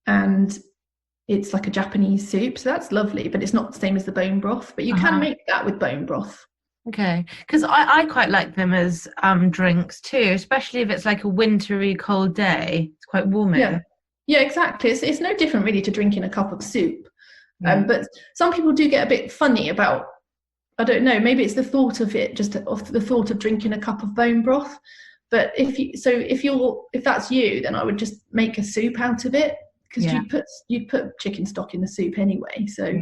and it's like a Japanese soup, so that's lovely, but it's not the same as the bone broth, but you can make that with bone broth. Okay, because I quite like them as drinks too, especially if it's like a wintry cold day. It's quite warming. Yeah, exactly. It's no different really to drinking a cup of soup. But some people do get a bit funny about, I don't know, maybe it's the thought of it, just of the thought of drinking a cup of bone broth. But if that's you, then I would just make a soup out of it, because you'd put chicken stock in the soup anyway. So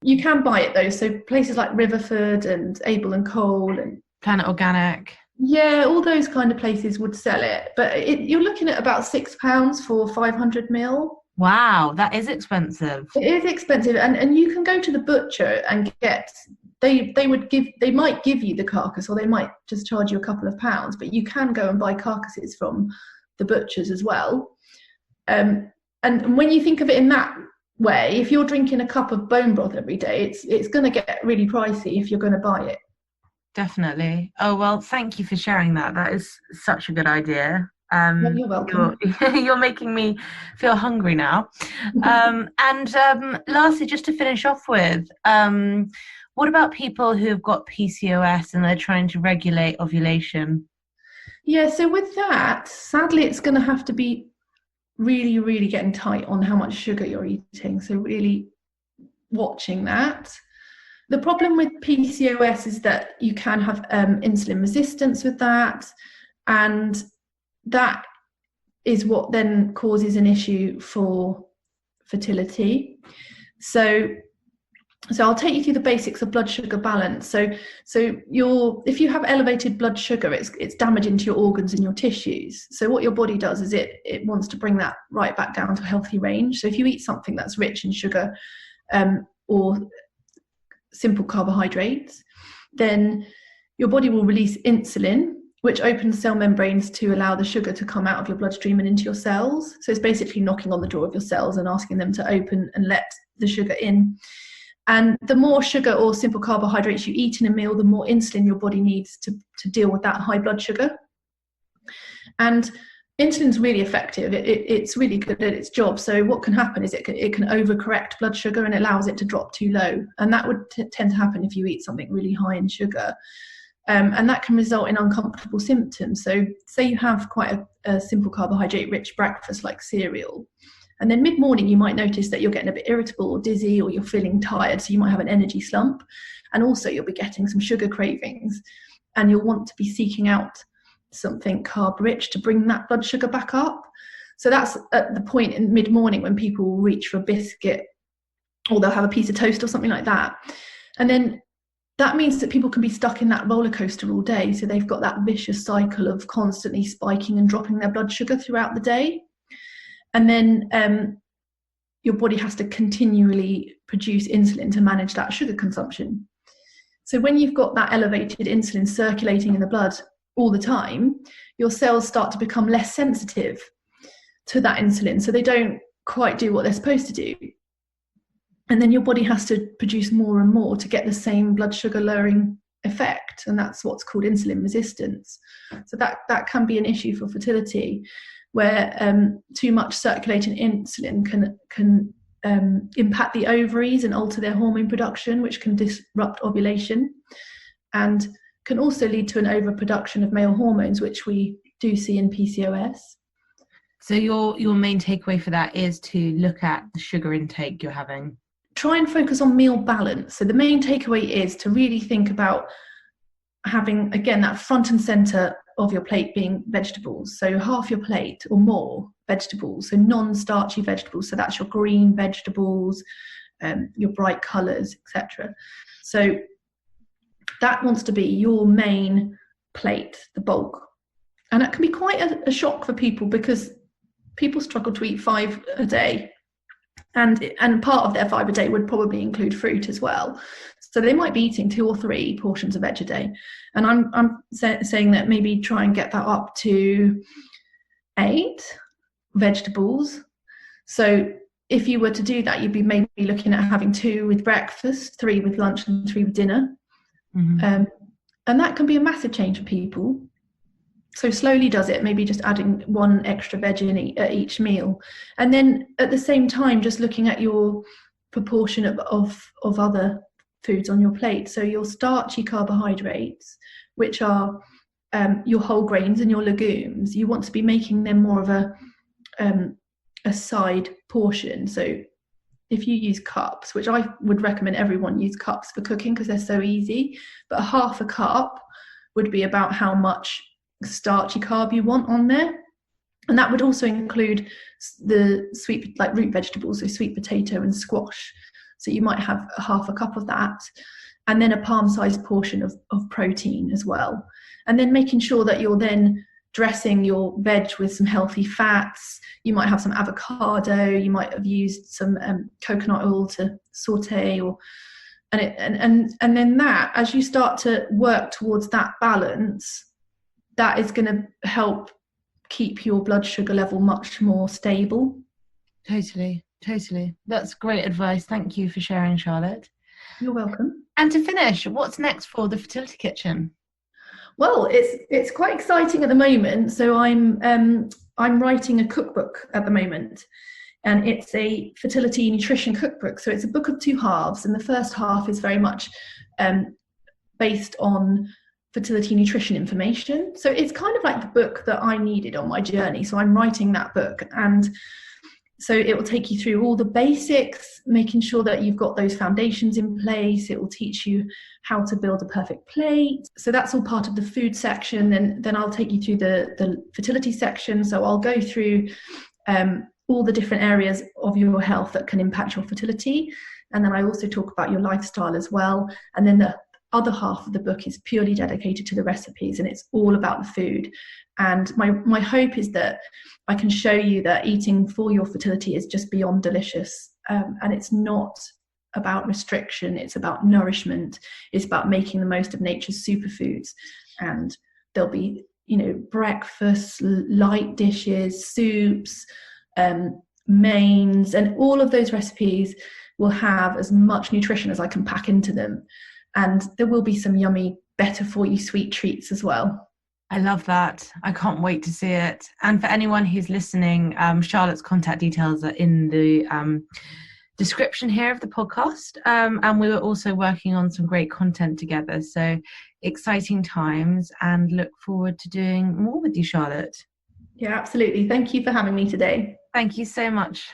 you can buy it though. So places like Riverford and Able and Cole and Planet Organic. Yeah, all those kind of places would sell it. But you're looking at about £6 for 500 ml. Wow, that is expensive. It is expensive, and you can go to the butcher and get. They might give you the carcass, or they might just charge you a couple of pounds. But you can go and buy carcasses from the butchers as well. And when you think of it in that way, if you're drinking a cup of bone broth every day, it's going to get really pricey if you're going to buy it. Definitely. Oh well, thank you for sharing that. That is such a good idea. Well, you're welcome. You're making me feel hungry now. And lastly, just to finish off with, what about people who have got PCOS and they're trying to regulate ovulation? Yeah, so with that, sadly, it's going to have to be really, really getting tight on how much sugar you're eating. So really watching that. The problem with PCOS is that you can have insulin resistance with that, and that is what then causes an issue for fertility. So I'll take you through the basics of blood sugar balance. So if you have elevated blood sugar, it's damaging to your organs and your tissues. So what your body does is it wants to bring that right back down to a healthy range. So if you eat something that's rich in sugar or simple carbohydrates, then your body will release insulin, which opens cell membranes to allow the sugar to come out of your bloodstream and into your cells. So it's basically knocking on the door of your cells and asking them to open and let the sugar in. And the more sugar or simple carbohydrates you eat in a meal, the more insulin your body needs to deal with that high blood sugar. And insulin's really effective. It's really good at its job. So what can happen is it can overcorrect blood sugar and allows it to drop too low. And that would tend to happen if you eat something really high in sugar. And that can result in uncomfortable symptoms. So say you have quite a simple carbohydrate-rich breakfast like cereal, and then mid-morning you might notice that you're getting a bit irritable or dizzy, or you're feeling tired, so you might have an energy slump. And also you'll be getting some sugar cravings, and you'll want to be seeking out something carb-rich to bring that blood sugar back up. So that's at the point in mid-morning when people will reach for a biscuit, or they'll have a piece of toast or something like that. And then that means that people can be stuck in that roller coaster all day. So they've got that vicious cycle of constantly spiking and dropping their blood sugar throughout the day. And then your body has to continually produce insulin to manage that sugar consumption. So when you've got that elevated insulin circulating in the blood all the time, your cells start to become less sensitive to that insulin. So they don't quite do what they're supposed to do. And then your body has to produce more and more to get the same blood sugar lowering effect. And that's what's called insulin resistance. So that can be an issue for fertility, where too much circulating insulin can impact the ovaries and alter their hormone production, which can disrupt ovulation, and can also lead to an overproduction of male hormones, which we do see in PCOS. So your main takeaway for that is to look at the sugar intake you're having. Try and focus on meal balance. So the main takeaway is to really think about having, again, that front and center of your plate being vegetables. So half your plate or more vegetables, so non-starchy vegetables. So that's your green vegetables, your bright colors, etc. So that wants to be your main plate, the bulk. And that can be quite a shock for people, because people struggle to eat 5 a day. And part of their fibre day would probably include fruit as well. So they might be eating 2 or 3 portions of veg a day. And I'm saying that maybe try and get that up to 8 vegetables. So if you were to do that, you'd be maybe looking at having 2 with breakfast, 3 with lunch, and 3 with dinner. Mm-hmm. And that can be a massive change for people. So slowly does it, maybe just adding 1 extra veg in at each meal. And then at the same time, just looking at your proportion of other foods on your plate. So your starchy carbohydrates, which are your whole grains and your legumes, you want to be making them more of a side portion. So if you use cups, which I would recommend everyone use cups for cooking because they're so easy, but half a cup would be about how much starchy carb you want on there. And that would also include the sweet, like root vegetables, so sweet potato and squash. So you might have half a cup of that, and then a palm-sized portion of protein as well. And then making sure that you're then dressing your veg with some healthy fats. You might have some avocado, you might have used some coconut oil to saute, and then that, as you start to work towards that balance, that is going to help keep your blood sugar level much more stable. Totally. That's great advice. Thank you for sharing, Charlotte. You're welcome. And to finish, what's next for the Fertility Kitchen? Well, it's quite exciting at the moment. So I'm writing a cookbook at the moment, and it's a fertility nutrition cookbook. So it's a book of 2 halves, and the first half is very much based on fertility nutrition information. So it's kind of like the book that I needed on my journey. So I'm writing that book, and so it will take you through all the basics, making sure that you've got those foundations in place. It will teach you how to build a perfect plate. So that's all part of the food section. Then I'll take you through the fertility section. So I'll go through all the different areas of your health that can impact your fertility. And then I also talk about your lifestyle as well. And then the other half of the book is purely dedicated to the recipes, and it's all about the food. And my hope is that I can show you that eating for your fertility is just beyond delicious, and it's not about restriction, it's about nourishment, it's about making the most of nature's superfoods. And there'll be, breakfasts, light dishes, soups, mains, and all of those recipes will have as much nutrition as I can pack into them. And there will be some yummy, better for you sweet treats as well. I love that. I can't wait to see it. And for anyone who's listening, Charlotte's contact details are in the description here of the podcast. And we were also working on some great content together. So exciting times, and look forward to doing more with you, Charlotte. Yeah, absolutely. Thank you for having me today. Thank you so much.